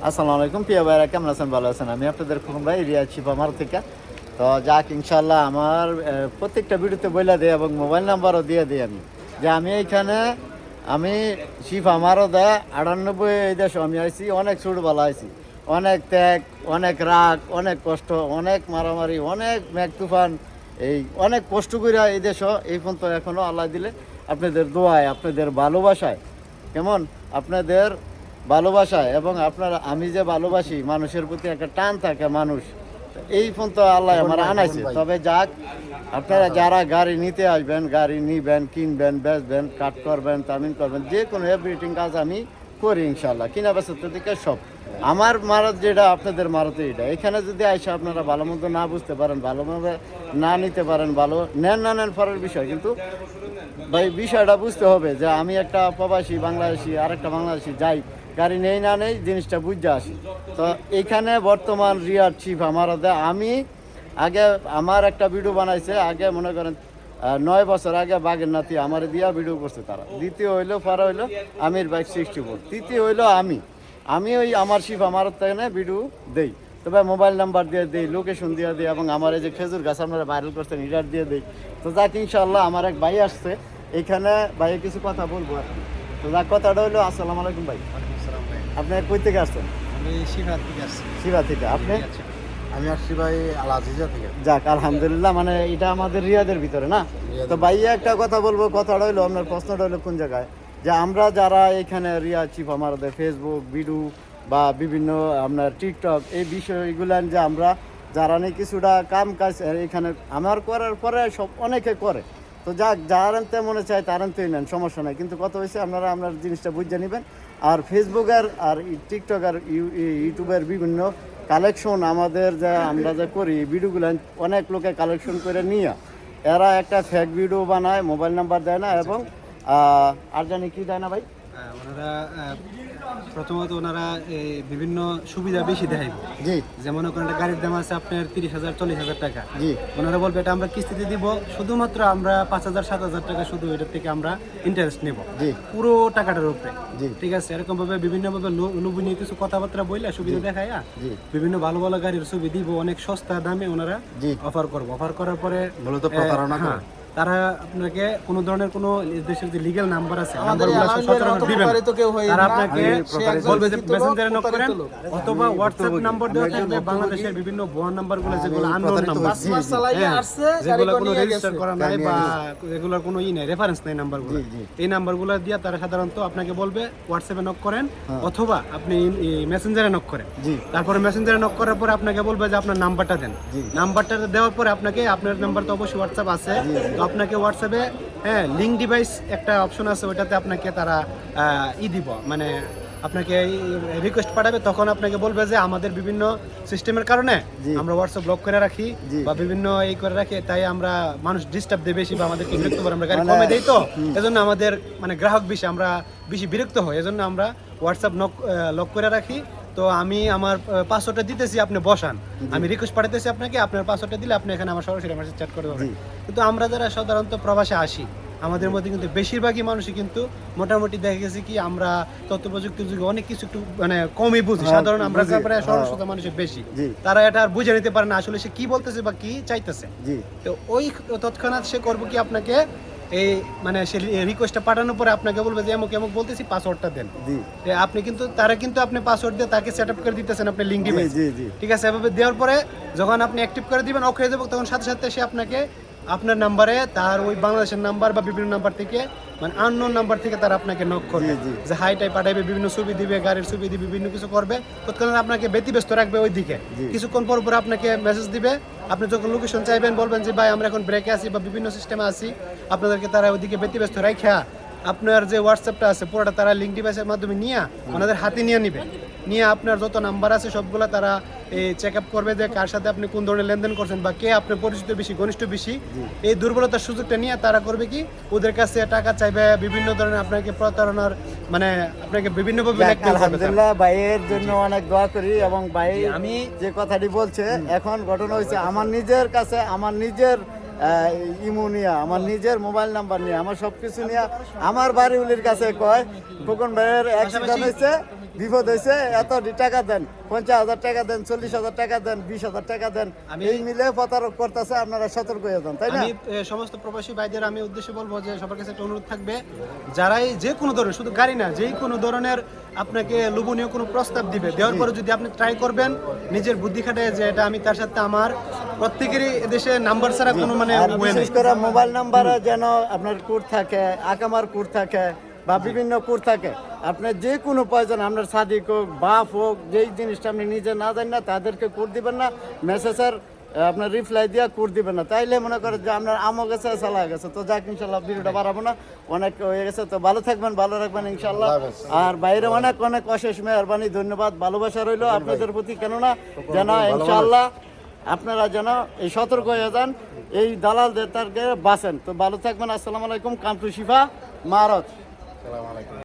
আসসালামু আলাইকুম প্রিয় ভাইরা, কেমন আছেন? ভালো আছেন? আমি আপনাদের খোকন ভাই, রিয়াজ শিফামার থেকে। তো যাক, ইনশাল্লাহ আমার প্রত্যেকটা ভিডিওতে বইলা দিই এবং মোবাইল নাম্বারও দিয়ে দিই আমি, যে আমি এইখানে আমি শিফামারও দেয় 98 এই দেশে আমি আইছি। অনেক ছোটবেলা আইছি, অনেক ত্যাগ, অনেক রাগ, অনেক কষ্ট, অনেক মারামারি, অনেক মেঘ তুফান, এই অনেক কষ্ট করে এই দেশ এই পর্যন্ত এখনও আল্লাহ দিলে আপনাদের দোয়ায়, আপনাদের ভালোবাসায়, কেমন আপনাদের ভালোবাসায় এবং আপনার আমি যে ভালোবাসি, মানুষের প্রতি একটা টান থাকে মানুষ, এই ফোন তো আল্লাহ আমার আনাইছে। তবে যাক, আপনারা যারা গাড়ি নিতে আসবেন, গাড়ি নিবেন, কিনবেন, বেচবেন, কাট করবেন, তামিন করবেন, যে কোনো এভরিথিং কাজ আমি করি ইনশাল্লাহ। কিনা বেচার থেকে সব আমার মারত, যেটা আপনাদের মারতে এটা। এখানে যদি আইসা আপনারা ভালো মন্দ না বুঝতে পারেন, ভালোভাবে না নিতে পারেন, ভালো নেন না নেন পরের বিষয়, কিন্তু ভাই বিষয়টা বুঝতে হবে যে আমি একটা প্রবাসী বাংলাদেশি, আরেকটা বাংলাদেশি, যাই গাড়ি নেই না নেই জিনিসটা বুঝতে আসি। তো এইখানে বর্তমান রিয়ার চিফ আমার আমি আগে আমার একটা ভিডিও বানাইছে, আগে মনে করেন 9 বছর আগে বাগের নাতি আমার দিয়া ভিডিও করছে তারা। দ্বিতীয় হইলো পরে হইলো আমির বাইক 64, তৃতীয় হইলো আমি ওই আমার শিফ আমার থেকে ভিডিও দেই। তবে মোবাইল নাম্বার দিয়ে দিই, লোকেশন দিয়ে দিই, এবং আমার এই যে খেজুর গাছ আপনারা ভাইরাল করছেন এটার দিয়ে দিই। তো যাক, ইনশাল্লাহ আমার এক ভাই আসছে এইখানে, ভাইয়ের কিছু কথা বলবো আর কি। তো যাক, কথাটা হইলো আসসালামু আলাইকুম ভাই। আপনি কই থেকে আসছেন? আমি শিবা থেকে আসছি। শিবা থেকে। আপনি? আমি আসছি ভাই আল আজিজা থেকে। যাক, আলহামদুলিল্লাহ, মানে এটা আমাদের রিয়াদের ভিতরে না। তো ভাইয়া একটা কথা বলবো, কথাটা হইলো আপনার প্রশ্নটা হইলো কোন জায়গায়, যে আমরা যারা এখানে রিয়া চিফ আমাদের ফেসবুক ভিডিও বা বিভিন্ন আপনার টিকটক এই বিষয়গুলান, যে আমরা যারা নেই কিছুটা কাম কাজ এখানে আমার করার পরে সব অনেকে করে। তো যাক, যার আনতে মনে চায় তার আনতেই নেন, সমস্যা নাই। কিন্তু কত হয়েছে আপনারা আপনার জিনিসটা বুঝে নেবেন। আর ফেসবুকের আর টিকটক আর ইউটিউবের বিভিন্ন কালেকশন আমাদের যা আমরা যা করি ভিডিওগুলো, অনেক লোকে কালেকশন করে নিয়ে এরা একটা ফেক ভিডিও বানায়, মোবাইল নাম্বার দেয় না, এবং আর জানি কি দেয় না ভাই, ওনারা প্রথমত ওনারা বিভিন্ন সুবিধা বেশি দেয়। জি, যেমন ওখানে একটা গাড়ির দাম আছে আপনার 30,000 40,000 টাকা। জি, ওনারা বলবে এটা আমরা কিস্তিতে দিব, শুধুমাত্র আমরা 5,000 7,000 টাকা শুধু এটার থেকে আমরা ইন্টারেস্ট নেব, জি, পুরো টাকাটার উপরে। জি, ঠিক আছে, এরকম ভাবে বিভিন্নভাবে লোভনীয় কিছু কথাবার্তা বললে সুবিধা দেখায়, জি, বিভিন্ন ভালো ভালো গাড়ির ছবি দিব, অনেক সস্তা দামে ওনারা জি, অফার করবো। অফার করার পরে মূলত প্রতারণা করে। তারা আপনাকে কোনো ধরনের কোনো দেশের যে লিগ্যাল নাম্বার আছে নাম্বারগুলো সচরাচর দিবেন না। তারা আপনাকে বলবে যে মেসেঞ্জারে নক করেন, অথবা হোয়াটসঅ্যাপ নাম্বার দেওয়া থাকবে বাংলাদেশের বিভিন্ন ভুয়া নাম্বারগুলো, যেগুলো আননোন নাম্বার, যেগুলো কোনো রেজিস্টার করা নাই বা এগুলোর কোনো নাই, রেফারেন্স নাই নাম্বারগুলো। এই নাম্বারগুলো দিয়ে তারা সাধারণত আপনাকে বলবে হোয়াটসঅ্যাপে নক করেন, অথবা আপনি মেসেঞ্জারে নক করেন। তারপরে মেসেঞ্জারে নক করার পরে আপনাকে বলবে যে আপনার নাম্বারটা দেন। নাম্বারটা দেওয়ার পরে আপনাকে, আপনার নাম্বার তো অবশ্যই হোয়াটসঅ্যাপ আছে, তো আপনাকে হোয়াটসঅ্যাপে লিঙ্ক ডিভাইস একটা অপশন আছে, ওইটাতে আপনাকে তারা দিব, মানে আপনাকে রিকোয়েস্ট পাঠাবে। তখন আপনাকে বলবে যে আমাদের বিভিন্ন সিস্টেমের কারণে আমরা হোয়াটসঅ্যাপ ব্লক করে রাখি বা বিভিন্ন এই করে রাখি, তাই আমরা মানুষ ডিস্টার্ব দেয় বেশি বা আমাদেরকে বিরক্ত করে, আমরা গাড়ি কমে দেই, তো এজন্য আমাদের মানে গ্রাহক বেশি, আমরা বেশি বিরক্ত হই, এজন্য আমরা হোয়াটসঅ্যাপ লক করে রাখি। তো আমি আমার পাসওয়ার্ডটা দিতেছি, আপনি বসান, আমি রিকোয়েস্ট পাঠাতেছি আপনাকে, আপনার পাসওয়ার্ডটা দিলে আপনি এখানে আমার সরাসরি আমার সাথে চ্যাট করতে পারবেন। কিন্তু আমরা যারা সাধারণত প্রবাসে আসি, আমাদের মধ্যে কিন্তু বেশিরভাগই মানুষই কিন্তু মোটামুটি দেখা গেছে কি আমরা তথ্য প্রযুক্তির যুগে অনেক কিছু একটু মানে কমই বুঝি, সাধারণ আমরা প্রায় সরলতা মানুষের বেশি, তারা এটা আর বুঝে নিতে পারে না আসলে সে কি বলতেছে বা কি চাইতেছে। তো ওই তৎক্ষণাৎ সে করবো কি, আপনাকে এই মানে সে রিকোয়েস্টটা পাঠানোর পরে আপনাকে বলবে যে এমক এমক বলতেছি, পাসওয়ার্ডটা দেন। আপনি কিন্তু তারা কিন্তু আপনি পাসওয়ার্ড দিয়ে তাকে সেট আপ করে দিতেছেন আপনি লিঙ্ক ডিভাইস, ঠিক আছে। এভাবে দেওয়ার পরে যখন আপনি অ্যাক্টিভ করে দিবেন, অফ হয়ে যাবে, তখন সাথে সাথে সে আপনাকে আপনার নাম্বারে তার ওই বাংলাদেশের নাম্বার বা বিভিন্ন নাম্বার থেকে, মানে আননোন নাম্বার থেকে তারা আপনাকে নক করবে, যে হাই টাই পাঠাবে, বিভিন্ন ছবি দিবে, গাড়ির ছবি দিবে, বিভিন্ন কিছু করবে, তৎক্ষণাৎ আপনাকে ব্যতিব্যস্ত রাখবে ওই দিকে। কিছুক্ষণ পর পর আপনাকে মেসেজ দিবে, আপনি যখন লোকেশন চাইবেন বলবেন যে ভাই আমরা এখন ব্রেকে আছি বা বিভিন্ন সিস্টেমে আছি, আপনাদেরকে তারা ওইদিকে ব্যতিব্যস্ত রাখা আপনার যে হোয়াটসঅ্যাপটা আছে পুরোটা তারা লিঙ্ক ডিভাইসের মাধ্যমে নিয়ে ওনাদের হাতে নিয়ে নিবে, নিয়ে আপনার যত নাম্বার আছে সবগুলো তারা এই চেক আপ করবে যে কার সাথে আপনি কোন ধরনের লেনদেন করছেন বা কে আপনার পরিচিত বেশি, ঘনিষ্ঠ বেশি। এই দুর্বলতার সুযোগটা নিয়ে তারা করবে কি, ওদের কাছে টাকা চাইবে, বিভিন্ন ধরনের আপনাকে প্রতারণার, মানে আপনাকে বিভিন্নভাবে। আলহামদুলিল্লাহ, ভাইয়ের জন্য অনেক দোয়া করি। এবং ভাই আমি যে কথাটি বলছে, এখন ঘটনা হয়েছে আমার নিজের কাছে, আমার নিজের ইমো নিয়ে, আমার নিজের মোবাইল নাম্বার নিয়ে, আমার সব কিছু নিয়ে আমার বাড়িগুলির কাছে কয় খোকন ভাইয়ের অ্যাক্সিডেন্ট হয়েছে, বিপদ হয়েছে এত টাকা দেন, 50,000 টাকা দেন, 40,000 টাকা দেন, 20,000 টাকা দেন, এই মিলে প্রতারক করতেছে, আপনারা সতর্ক হয়ে যান, তাই না? আমি সমস্ত প্রবাসী ভাইদের আমি উদ্দেশ্যে বলবো যে সবার কাছে একটা অনুরোধ থাকবে, যারাই যে কোনো ধরনের, শুধু গাড়ি না, যে কোনো ধরনের আপনাকে লোভনীয় কোনো প্রস্তাব দিবে, দেওয়ার পরে যদি আপনি ট্রাই করবেন নিজের বুদ্ধি খাটায় যে এটা আমি তার সাথে আমার প্রত্যেকেরই দেশে নাম্বার ছাড়া কোনো মানে আর ওয়ে বিশেষ নেই। করে মোবাইল নাম্বারে যেন আপনার কোড থাকে, আকামার কোড থাকে বা বিভিন্ন কোড থাকে, আপনার যে কোনো প্রয়োজন, আপনার সাদিক হোক, বাপ হোক, যেই জিনিসটা আপনি নিজে না জানেন না তাদেরকে কোড দিবেন না, মেসেজের আপনার রিপ্লাই দিয়ে কোড দিবেন না, তাইলে মনে করেন যে আপনার আমও গেছে চালা গেছে। তো যাক, ইনশাল্লাহ ভিডিওটা বাড়াবো না, অনেক হয়ে গেছে। তো ভালো থাকবেন, ভালো রাখবেন ইনশাল্লাহ। আর বাইরে অনেক অনেক অশেষ মেহরবানি, ধন্যবাদ, ভালোবাসা রইলো আপনাদের প্রতি, কেননা যেন ইনশাল্লাহ আপনারা যেন এই সতর্ক হয়ে যান, এই দালালদের তারকে বাঁচেন। তো ভালো থাকবেন, আসসালামু আলাইকুম, কাম টু শিফা মারত।